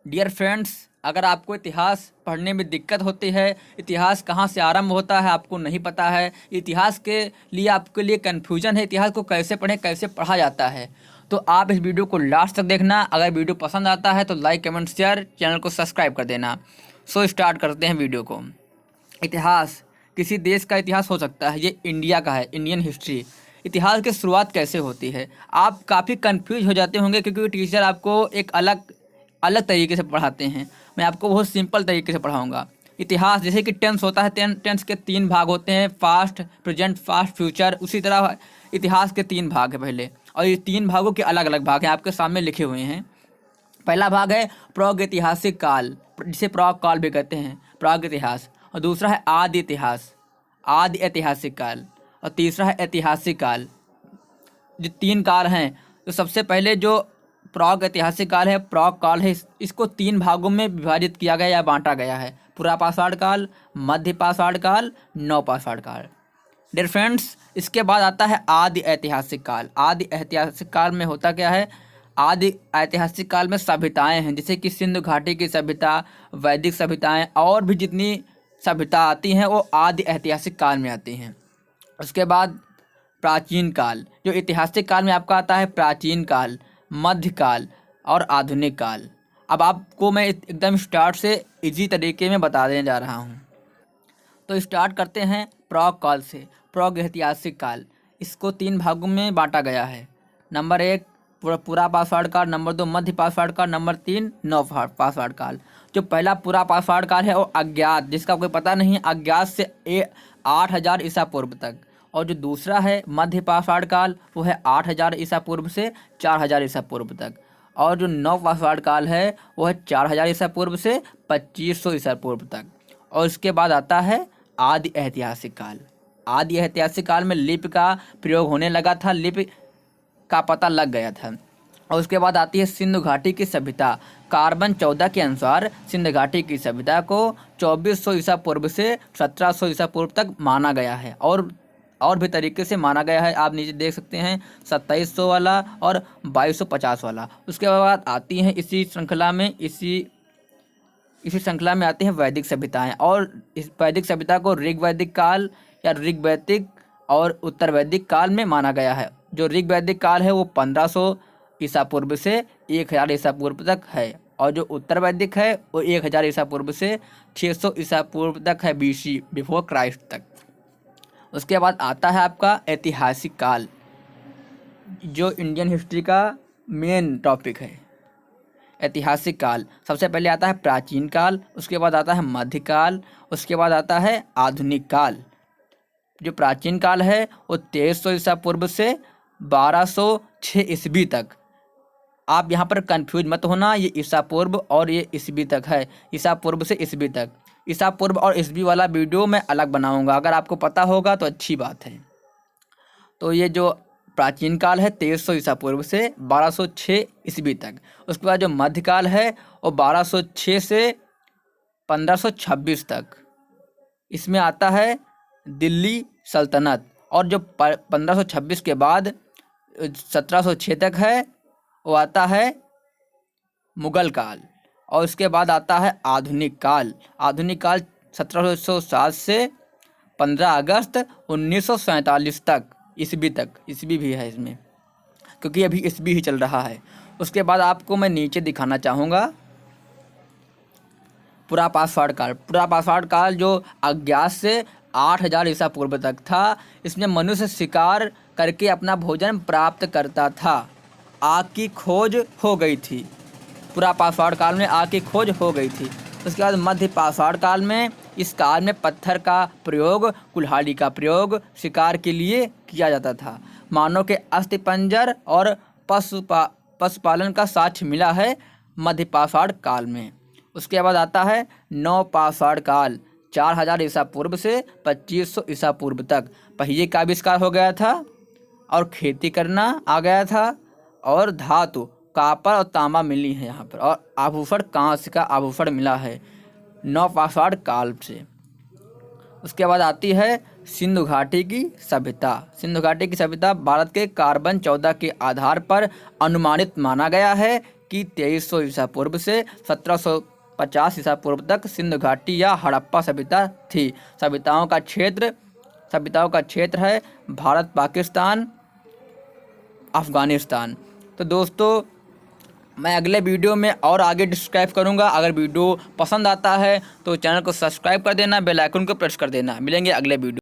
Dear friends, अगर आपको इतिहास पढ़ने में दिक्कत होती है, इतिहास कहाँ से आरंभ होता है आपको नहीं पता है, इतिहास के लिए आपके लिए कन्फ्यूजन है, इतिहास को कैसे पढ़ें, कैसे पढ़ा जाता है, तो आप इस वीडियो को लास्ट तक देखना। अगर वीडियो पसंद आता है तो लाइक कमेंट शेयर, चैनल को सब्सक्राइब कर देना। सो स्टार्ट करते हैं वीडियो को। इतिहास किसी देश का इतिहास हो सकता है, ये इंडिया का है, इंडियन हिस्ट्री। इतिहास की शुरुआत कैसे होती है, आप काफ़ी कंफ्यूज हो जाते होंगे क्योंकि टीचर आपको एक अलग अलग तरीके से पढ़ाते हैं। मैं आपको बहुत सिंपल तरीके से पढ़ाऊंगा। इतिहास जैसे कि टेंस होता है, टेंस के 3 भाग होते हैं, पास्ट, प्रेजेंट, पास्ट, फ्यूचर। उसी तरह इतिहास के 3 भाग हैं पहले, और ये 3 भागों के अलग अलग भाग हैं, आपके सामने लिखे हुए हैं। पहला भाग है प्रागैतिहासिक काल, जिसे प्राग काल भी कहते हैं, प्राग इतिहास। और दूसरा है आदि इतिहास, आदि ऐतिहासिक काल। और तीसरा है ऐतिहासिक काल। जो 3 काल हैं, तो सबसे पहले जो प्राग ऐतिहासिक काल है, प्राग काल है, इसको 3 भागों में विभाजित किया गया या बांटा गया है। पुरापाषाण काल, मध्य पाषाण काल, नवपाषाण काल। डियर फ्रेंड्स, इसके बाद आता है आदि ऐतिहासिक काल। आदि ऐतिहासिक काल में होता क्या है, आदि ऐतिहासिक काल में सभ्यताएं हैं, जैसे कि सिंधु घाटी की सभ्यता, वैदिक सभ्यताएं, और भी जितनी सभ्यता आती हैं वो आदि ऐतिहासिक काल में आती हैं। उसके बाद प्राचीन काल, जो ऐतिहासिक काल में आपका आता है प्राचीन काल, मध्यकाल और आधुनिक काल। अब आपको मैं एकदम स्टार्ट से इजी तरीके में बता देने जा रहा हूँ। तो स्टार्ट करते हैं प्राग काल से। प्राग ऐतिहासिक काल, इसको 3 भागों में बांटा गया है। नंबर 1 पुरापाषाण काल, नंबर 2 मध्य पाषाण काल, नंबर 3 नवपाषाण काल। जो पहला पुरापाषाण काल है वो अज्ञात, जिसका कोई पता नहीं, अज्ञात से 8000 ईसा पूर्व तक। और जो दूसरा है मध्य पाषाण काल, वो है 8000 ईसा पूर्व से 4000 ईसा पूर्व तक। और जो नवपाषाण काल है वो है 4000 ईसा पूर्व से 2500 ईसा पूर्व तक। और इसके बाद आता है आदि ऐतिहासिक काल। आदि ऐतिहासिक काल में लिपि का प्रयोग होने लगा था, लिपि का पता लग गया था। और उसके बाद आती है सिंधु घाटी की सभ्यता। कार्बन 14 के अनुसार सिंधु घाटी की सभ्यता को 2400 ईसा पूर्व से 1700 ईसा पूर्व तक माना गया है, और भी तरीके से माना गया है। आप नीचे देख सकते हैं 2700 वाला और 2250 वाला। उसके बाद आती हैं इसी श्रृंखला में आती हैं वैदिक सभ्यताएं। और इस वैदिक सभ्यता को ऋग वैदिक काल या ऋग वैदिक और उत्तर वैदिक काल में माना गया है। जो ऋग वैदिक काल है वो 1500 ईसा पूर्व से 1000 ईसा पूर्व तक है, और जो उत्तर वैदिक है वो 1000 ईसा पूर्व से 600 ईसा पूर्व तक है, BC, बिफोर क्राइस्ट तक। उसके बाद आता है आपका ऐतिहासिक काल, जो इंडियन हिस्ट्री का मेन टॉपिक है। ऐतिहासिक काल सबसे पहले आता है प्राचीन काल, उसके बाद आता है मध्यकाल, उसके बाद आता है आधुनिक काल। जो प्राचीन काल है वो 2300 ईसा पूर्व से 1206 ईस्वी तक। आप यहाँ पर कंफ्यूज मत होना, ये ईसा पूर्व और ये ईस्वी तक है, ईसा पूर्व से ईस्वी तक। ईसा पूर्व और ईस्वी वाला वीडियो मैं अलग बनाऊंगा, अगर आपको पता होगा तो अच्छी बात है। तो ये जो प्राचीन काल है 2300 ईसा पूर्व से 1206 ईस्वी तक। उसके बाद जो मध्यकाल है वो 1206 से 1526 तक। इसमें आता है दिल्ली सल्तनत। और जो 1526 के बाद 1706 तक है वो आता है मुगल काल। और उसके बाद आता है आधुनिक काल। आधुनिक काल 1707 से 15 अगस्त 1947 तक, ईस्वी तक, ईस्वी भी है इसमें क्योंकि अभी ईस्वी ही चल रहा है। उसके बाद आपको मैं नीचे दिखाना चाहूँगा पुरापाषाण काल। पुरापाषाण काल जो अज्ञात से 8000 ईसा पूर्व तक था। इसमें मनुष्य शिकार करके अपना भोजन प्राप्त करता था। आग की खोज हो गई थी, पुरापाषाण काल में आग की खोज हो गई थी। उसके बाद मध्य पाषाण काल में, इस काल में पत्थर का प्रयोग, कुल्हाड़ी का प्रयोग शिकार के लिए किया जाता था। मानव के अस्थिपंजर और पशुपालन का साक्ष्य मिला है मध्य पाषाण काल में। उसके बाद आता है नवपाषाण काल, 4000 ईसा पूर्व से 2500 ईसा पूर्व तक। पहिए का आविष्कार हो गया था और खेती करना आ गया था, और धातु कॉपर और तांबा मिली है यहाँ पर, और आभूषण कांस्य का आभूषण मिला है नवपाषाण काल से। उसके बाद आती है सिंधु घाटी की सभ्यता। सिंधु घाटी की सभ्यता भारत के कार्बन 14 के आधार पर अनुमानित माना गया है कि 2300 ईसा पूर्व से 1750 ईसा पूर्व तक सिंधु घाटी या हड़प्पा सभ्यता थी। सभ्यताओं का क्षेत्र है भारत, पाकिस्तान, अफ़गानिस्तान। तो दोस्तों मैं अगले वीडियो में और आगे डिस्क्राइब करूंगा। अगर वीडियो पसंद आता है तो चैनल को सब्सक्राइब कर देना, बेल आइकन को प्रेस कर देना। मिलेंगे अगले वीडियो।